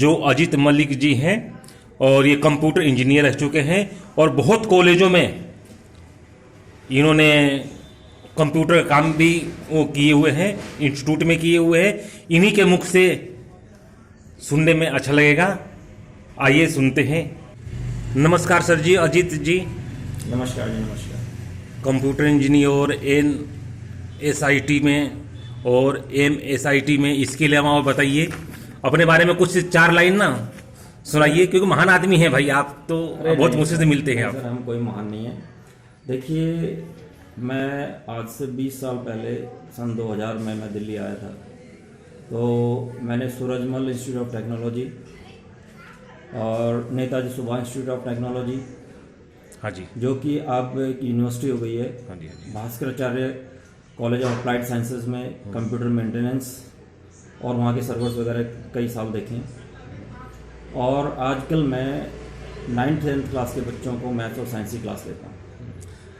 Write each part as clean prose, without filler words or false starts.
जो अजीत मलिक जी हैं, और ये कंप्यूटर इंजीनियर रह चुके हैं और बहुत कॉलेजों में इन्होंने कंप्यूटर का काम भी वो किए हुए हैं, इंस्टीट्यूट में किए हुए हैं। इन्हीं के मुख से सुनने में अच्छा लगेगा, आइए सुनते हैं। नमस्कार सर जी, अजीत जी। नमस्कार जी, नमस्कार। कंप्यूटर इंजीनियर NSIT में और MSIT में, इसके अलावा और बताइए अपने बारे में कुछ 4 लाइन ना सुनाइए, क्योंकि महान आदमी हैं भाई आप तो, बहुत मुश्किल से मिलते हैं आप। सर हम कोई महान नहीं है। देखिए, मैं आज से 20 साल पहले सन 2000 में मैं दिल्ली आया था, तो मैंने सूरजमल इंस्टीट्यूट ऑफ टेक्नोलॉजी और Netaji Subhash institute of technology, हाँ जी, जो कि अब एक यूनिवर्सिटी हो गई है, हाँ जी, हाँ जी, Bhaskaracharya College of Applied Sciences में कंप्यूटर मेंटेनेंस और वहाँ के सर्वर्स वगैरह कई साल देखे। और आजकल मैं 9th-10th क्लास के बच्चों को मैथ्स और साइंस की क्लास लेता हूँ।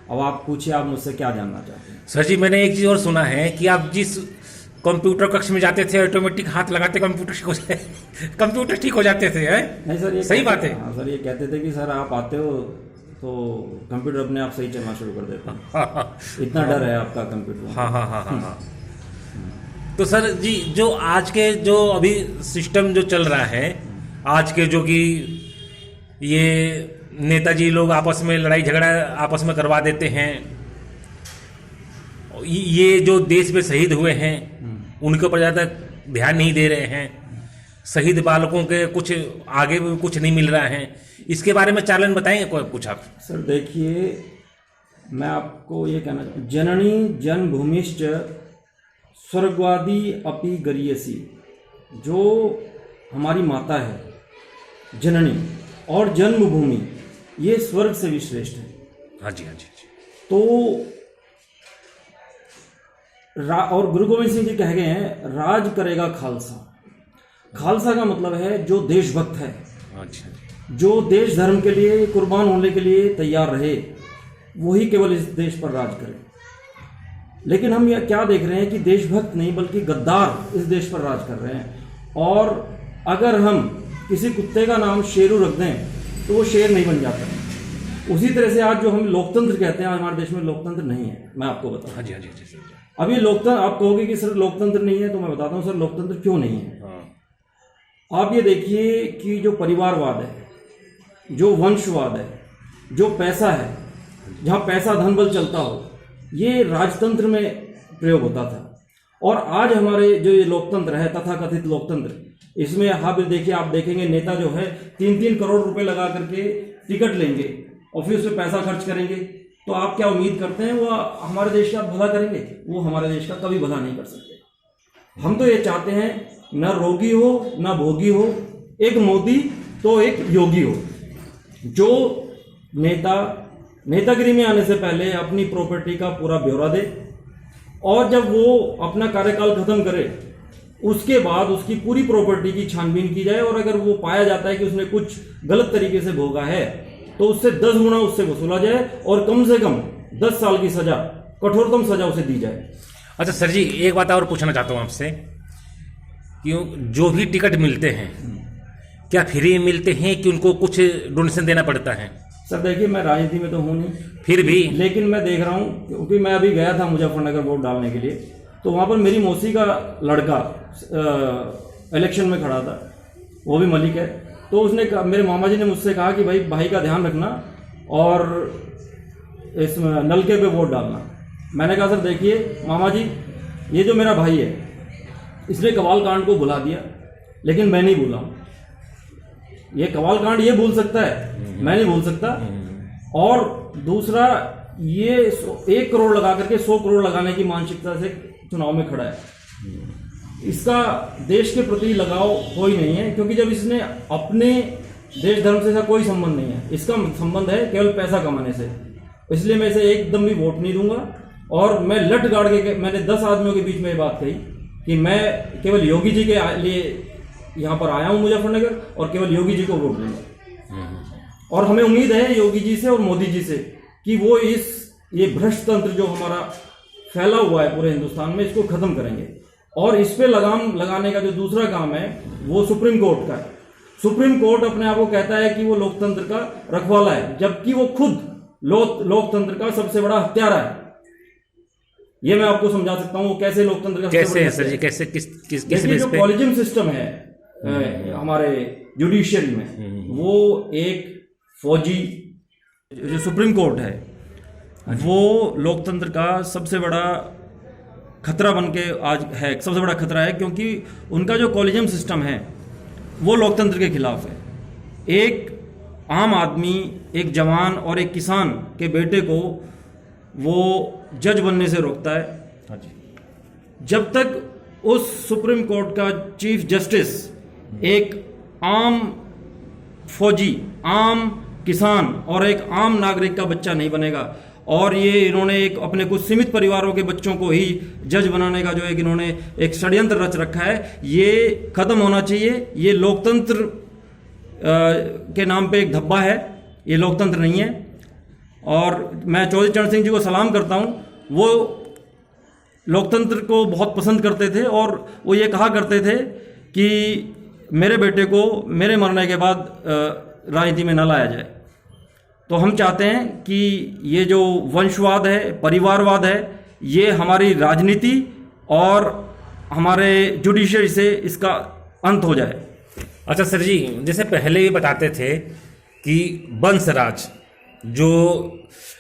अब आप पूछिए, आप मुझसे क्या जानना चाहते हैं? सर जी, मैंने एक चीज़ और सुना है कि आप जिस कंप्यूटर कक्ष में जाते थे, ऑटोमेटिक हाथ लगाते कंप्यूटर ठीक हो जाते थे, हैं? नहीं सर, ये सही बात है। हाँ सर, ये कहते थे कि सर आप आते हो तो कंप्यूटर अपने आप सही चलना शुरू कर देता है। इतना डर है आपका कंप्यूटर। हाँ हाँ हाँ हाँ हाँ। तो सर जी, जो आज के जो अभी सिस्टम जो चल रहा है, आज के जो कि ये नेताजी लोग आपस में लड़ाई झगड़ा आपस में करवा देते हैं, ये जो देश में शहीद हुए हैं उनके ऊपर ज़्यादा ध्यान नहीं दे रहे हैं, शहीद बालकों के कुछ आगे भी कुछ नहीं मिल रहा है, इसके बारे में 4 लाइन बताएंगे कुछ आप? सर देखिए, मैं आपको ये कहना चाहूँ, जननी जन्मभूमिश्च स्वर्गवादी अपि गरीयसी। जो हमारी माता है जननी और जन्मभूमि, ये स्वर्ग से भी श्रेष्ठ है। हाँ जी, हाँ जी, हाँ जी। तो और गुरु गोविंद सिंह जी कह गए हैं, राज करेगा खालसा। खालसा का मतलब है जो देशभक्त है, अच्छा, जो देश धर्म के लिए कुर्बान होने के लिए तैयार रहे, वही केवल इस देश पर राज करे। लेकिन हम यह क्या देख रहे हैं कि देशभक्त नहीं बल्कि गद्दार इस देश पर राज कर रहे हैं। और अगर हम किसी कुत्ते का नाम शेरू रख दें तो वो शेर नहीं बन जाता। उसी तरह से आज जो हम लोकतंत्र कहते हैं, हमारे देश में लोकतंत्र नहीं है। मैं आपको बताऊं, हाँ जी, हाँ जी, हाँ जी। अभी लोकतंत्र, आप कहोगे कि सर लोकतंत्र नहीं है, तो मैं बताता हूँ सर लोकतंत्र क्यों नहीं है। हाँ। आप ये देखिए कि जो परिवारवाद है, जो वंशवाद है, जो पैसा है, जहाँ पैसा धन बल चलता हो, ये राजतंत्र में प्रयोग होता था। और आज हमारे जो ये लोकतंत्र है, तथाकथित लोकतंत्र, इसमें आप देखिए, आप देखेंगे नेता जो है 3-3 करोड़ रुपए लगा करके टिकट लेंगे और फिर उस पर पैसा खर्च करेंगे। तो आप क्या उम्मीद करते हैं वो हमारे देश का भला करेंगे? वो हमारे देश का कभी भला नहीं कर सकते। हम तो ये चाहते हैं, न रोगी हो न भोगी हो, एक मोदी तो एक योगी हो, जो नेतागिरी में आने से पहले अपनी प्रॉपर्टी का पूरा ब्यौरा दे, और जब वो अपना कार्यकाल खत्म करे उसके बाद उसकी पूरी प्रॉपर्टी की छानबीन की जाए, और अगर वो पाया जाता है कि उसने कुछ गलत तरीके से भोगा है तो उससे 10 गुना उससे वसूला जाए, और कम से कम 10 साल की सजा, कठोरतम सजा उसे दी जाए। अच्छा सर जी, एक बात और पूछना चाहता हूँ आपसे, क्यों जो भी टिकट मिलते हैं क्या फ्री मिलते हैं कि उनको कुछ डोनेशन देना पड़ता है? सर देखिए, मैं राजनीति में तो हूँ नहीं, फिर भी लेकिन मैं देख रहा हूँ, क्योंकि मैं अभी गया था मुजफ्फरनगर वोट डालने के लिए, तो वहाँ पर मेरी मौसी का लड़का इलेक्शन में खड़ा था, वो भी मलिक है। तो उसने मेरे मामा जी ने मुझसे कहा कि भाई का ध्यान रखना और इस नलके पे वोट डालना। मैंने कहा सर देखिए मामा जी, ये जो मेरा भाई है इसने कवाल कांड को भुला दिया, लेकिन मैं नहीं भूला। ये कवाल कांड ये भूल सकता है, मैं नहीं भूल सकता। और दूसरा, ये 1 करोड़ लगा करके 100 करोड़ लगाने की मानसिकता से चुनाव में खड़ा है। इसका देश के प्रति लगाव कोई नहीं है, क्योंकि जब इसने अपने देश धर्म से इसका कोई संबंध नहीं है, इसका संबंध है केवल पैसा कमाने से। इसलिए मैं इसे एकदम भी वोट नहीं दूंगा। और मैं लट गाड़ के, मैंने 10 आदमियों के बीच में ये बात कही कि मैं केवल योगी जी के लिए यहाँ पर आया हूँ मुजफ्फरनगर, और केवल योगी जी को वोट दूंगा। और हमें उम्मीद है योगी जी से और मोदी जी से कि वो ये भ्रष्ट तंत्र जो हमारा फैला हुआ है पूरे हिंदुस्तान में, इसको खत्म करेंगे। और इस पे लगाम लगाने का जो दूसरा काम है वो सुप्रीम कोर्ट का है। सुप्रीम कोर्ट अपने आप को कहता है कि वो लोकतंत्र का रखवाला है, जबकि वो खुद लोकतंत्र का सबसे बड़ा हत्यारा है। ये मैं आपको समझा सकता हूँ वो कैसे लोकतंत्र का कैसे है सर जी, कैसे किस देखिए, बेस जो पे? कॉलेजियम सिस्टम है हमारे जुडिशियरी में, वो एक फौजी, जो सुप्रीम कोर्ट है वो लोकतंत्र का सबसे बड़ा खतरा बन के आज है, सबसे बड़ा खतरा है, क्योंकि उनका जो कॉलेजियम सिस्टम है वो लोकतंत्र के खिलाफ है। एक आम आदमी, एक जवान और एक किसान के बेटे को वो जज बनने से रोकता है। हाँ जी। जब तक उस सुप्रीम कोर्ट का चीफ जस्टिस एक आम फौजी, आम किसान और एक आम नागरिक का बच्चा नहीं बनेगा, और ये इन्होंने एक अपने कुछ सीमित परिवारों के बच्चों को ही जज बनाने का जो एक इन्होंने एक षड्यंत्र रच रखा है, ये खत्म होना चाहिए। ये लोकतंत्र के नाम पे एक धब्बा है, ये लोकतंत्र नहीं है। और मैं चौधरी चरण सिंह जी को सलाम करता हूँ, वो लोकतंत्र को बहुत पसंद करते थे और वो ये कहा करते थे कि मेरे बेटे को मेरे मरने के बाद राजनीति में न लाया जाए। तो हम चाहते हैं कि ये जो वंशवाद है, परिवारवाद है, ये हमारी राजनीति और हमारे जुडिशरी से इसका अंत हो जाए। अच्छा सर जी, जैसे पहले भी बताते थे कि वंशराज, जो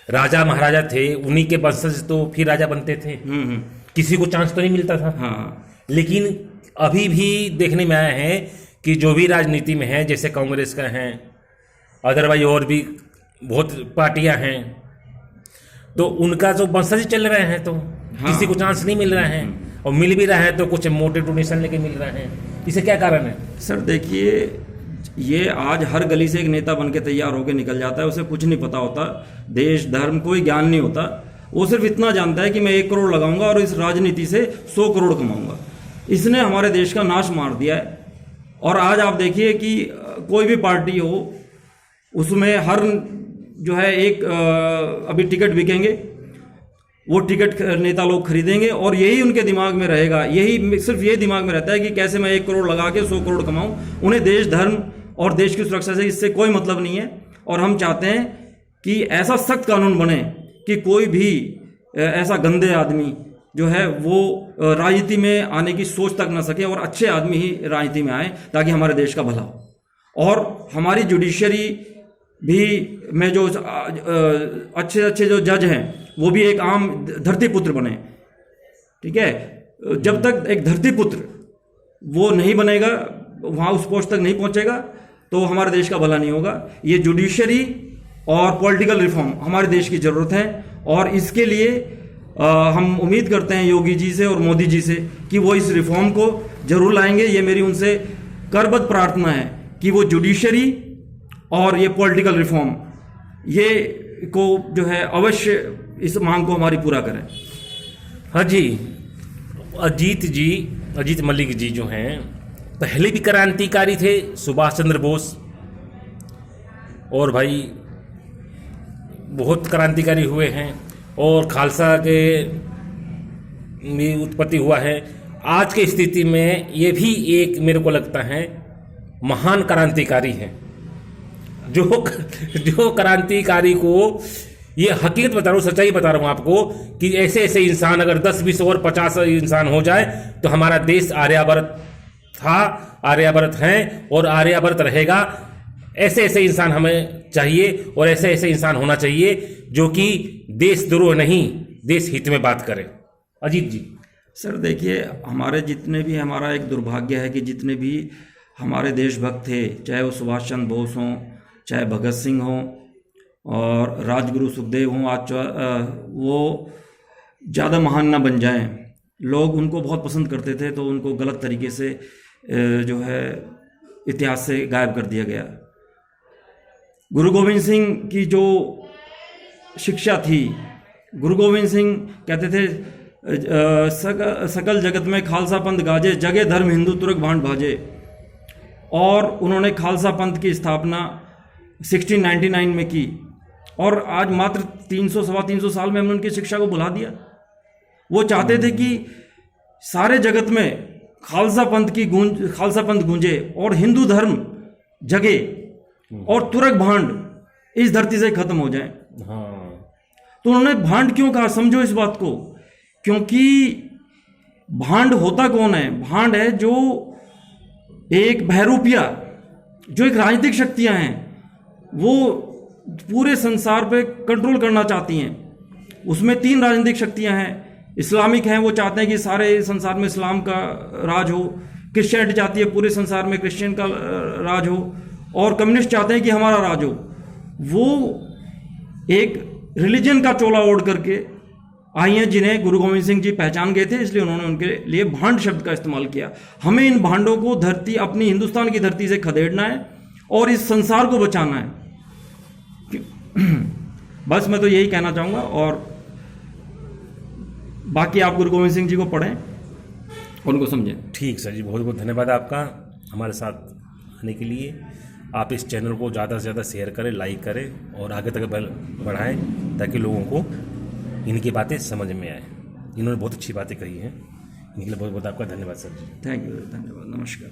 राजा महाराजा थे उन्हीं के वंशज तो फिर राजा बनते थे, किसी को चांस तो नहीं मिलता था। हाँ। लेकिन अभी भी देखने में आया है कि जो भी राजनीति में है, जैसे कांग्रेस का है, अदरवाइज और भी बहुत पार्टियां हैं, तो उनका जो वंशज चल रहे हैं तो किसी को चांस नहीं मिल रहा है, और मिल भी रहा है तो कुछ मोटे डोनेशन लेके मिल रहा है। इसे क्या कारण है? सर देखिए, ये आज हर गली से एक नेता बन के तैयार होकर निकल जाता है, उसे कुछ नहीं पता होता, देश धर्म कोई ज्ञान नहीं होता। वो सिर्फ इतना जानता है कि मैं 1 करोड़ लगाऊंगा और इस राजनीति से 100 करोड़ कमाऊंगा। इसने हमारे देश का नाश मार दिया है। और आज आप देखिए कि कोई भी पार्टी हो, उसमें हर जो है एक अभी टिकट बिकेंगे, वो टिकट नेता लोग खरीदेंगे और यही उनके दिमाग में रहेगा, यही सिर्फ ये दिमाग में रहता है कि कैसे मैं 1 करोड़ लगा के 100 करोड़ कमाऊं। उन्हें देश धर्म और देश की सुरक्षा से इससे कोई मतलब नहीं है। और हम चाहते हैं कि ऐसा सख्त कानून बने कि कोई भी ऐसा गंदे आदमी जो है वो राजनीति में आने की सोच तक ना सके, और अच्छे आदमी ही राजनीति में आए ताकि हमारे देश का भला हो। और हमारी जुडिशरी भी में जो अच्छे अच्छे जो जज हैं वो भी एक आम धरती पुत्र बने। ठीक है, जब तक एक धरती पुत्र वो नहीं बनेगा, वहाँ उस पोस्ट तक नहीं पहुँचेगा, तो हमारे देश का भला नहीं होगा। ये जुडिशरी और पॉलिटिकल रिफॉर्म हमारे देश की ज़रूरत है, और इसके लिए हम उम्मीद करते हैं योगी जी से और मोदी जी से कि वो इस रिफॉर्म को जरूर लाएंगे। ये मेरी उनसे करबद्ध प्रार्थना है कि वो जुडिशरी और ये पॉलिटिकल रिफॉर्म ये को जो है अवश्य इस मांग को हमारी पूरा करें। हाँ जी, अजीत मलिक जी जो हैं पहले भी क्रांतिकारी थे, सुभाष चंद्र बोस, और भाई बहुत क्रांतिकारी हुए हैं, और खालसा के भी उत्पत्ति हुआ है। आज की स्थिति में ये भी एक मेरे को लगता है महान क्रांतिकारी है, जो क्रांतिकारी को, ये हकीकत बता रहा हूँ, सच्चाई बता रहा हूँ आपको, कि ऐसे ऐसे इंसान अगर 10, 20 और 50 इंसान हो जाए तो हमारा देश आर्यावर्त था, आर्यावर्त है और आर्यावर्त रहेगा। ऐसे ऐसे इंसान हमें चाहिए, और ऐसे ऐसे इंसान होना चाहिए जो कि देशद्रोह नहीं, देश हित में बात करें। अजीत जी। सर देखिए, हमारे जितने भी, हमारा एक दुर्भाग्य है कि जितने भी हमारे देशभक्त थे, चाहे वो सुभाष चंद्र बोस हों, चाहे भगत सिंह हों और राजगुरु सुखदेव हों, आज वो ज़्यादा महान ना बन जाएं। लोग उनको बहुत पसंद करते थे, तो उनको गलत तरीके से जो है इतिहास से गायब कर दिया गया। गुरु गोविंद सिंह की जो शिक्षा थी, गुरु गोविंद सिंह कहते थे सकल जगत में खालसा पंथ गाजे, जगे धर्म हिंदू तुर्क भांड भाजे। और उन्होंने खालसा पंथ की स्थापना 1699 में की, और आज मात्र 300-325 साल में हमने उनकी शिक्षा को भुला दिया। वो चाहते थे कि सारे जगत में खालसा पंथ गूंजे और हिंदू धर्म जगह और तुरक भांड इस धरती से खत्म हो जाए। हाँ, तो उन्होंने भांड क्यों कहा, समझो इस बात को, क्योंकि भांड होता कौन है? भांड है जो एक बहरूपिया, जो एक राजनीतिक शक्तियां हैं, वो पूरे संसार पे कंट्रोल करना चाहती हैं। उसमें 3 राजनीतिक शक्तियां हैं। इस्लामिक हैं, वो चाहते हैं कि सारे संसार में इस्लाम का राज हो। क्रिश्चियनिटी चाहती है पूरे संसार में क्रिश्चियन का राज हो। और कम्युनिस्ट चाहते हैं कि हमारा राज हो। वो एक रिलीजन का चोला ओढ़ करके आई हैं, जिन्हें गुरु गोविंद सिंह जी पहचान गए थे, इसलिए उन्होंने उनके लिए भांड शब्द का इस्तेमाल किया। हमें इन भांडों को धरती, अपनी हिंदुस्तान की धरती से खदेड़ना है और इस संसार को बचाना है। बस मैं तो यही कहना चाहूँगा। और बाकी आप गुरु गोविंद सिंह जी को पढ़ें, उनको समझें। ठीक सर जी, बहुत बहुत धन्यवाद आपका हमारे साथ आने के लिए। आप इस चैनल को ज़्यादा से ज़्यादा शेयर करें, लाइक करें और आगे तक बढ़ाएं, ताकि लोगों को इनकी बातें समझ में आए। इन्होंने बहुत अच्छी बातें कही हैं, इनके लिए बहुत बहुत आपका धन्यवाद सर जी। थैंक यू, धन्यवाद, नमस्कार।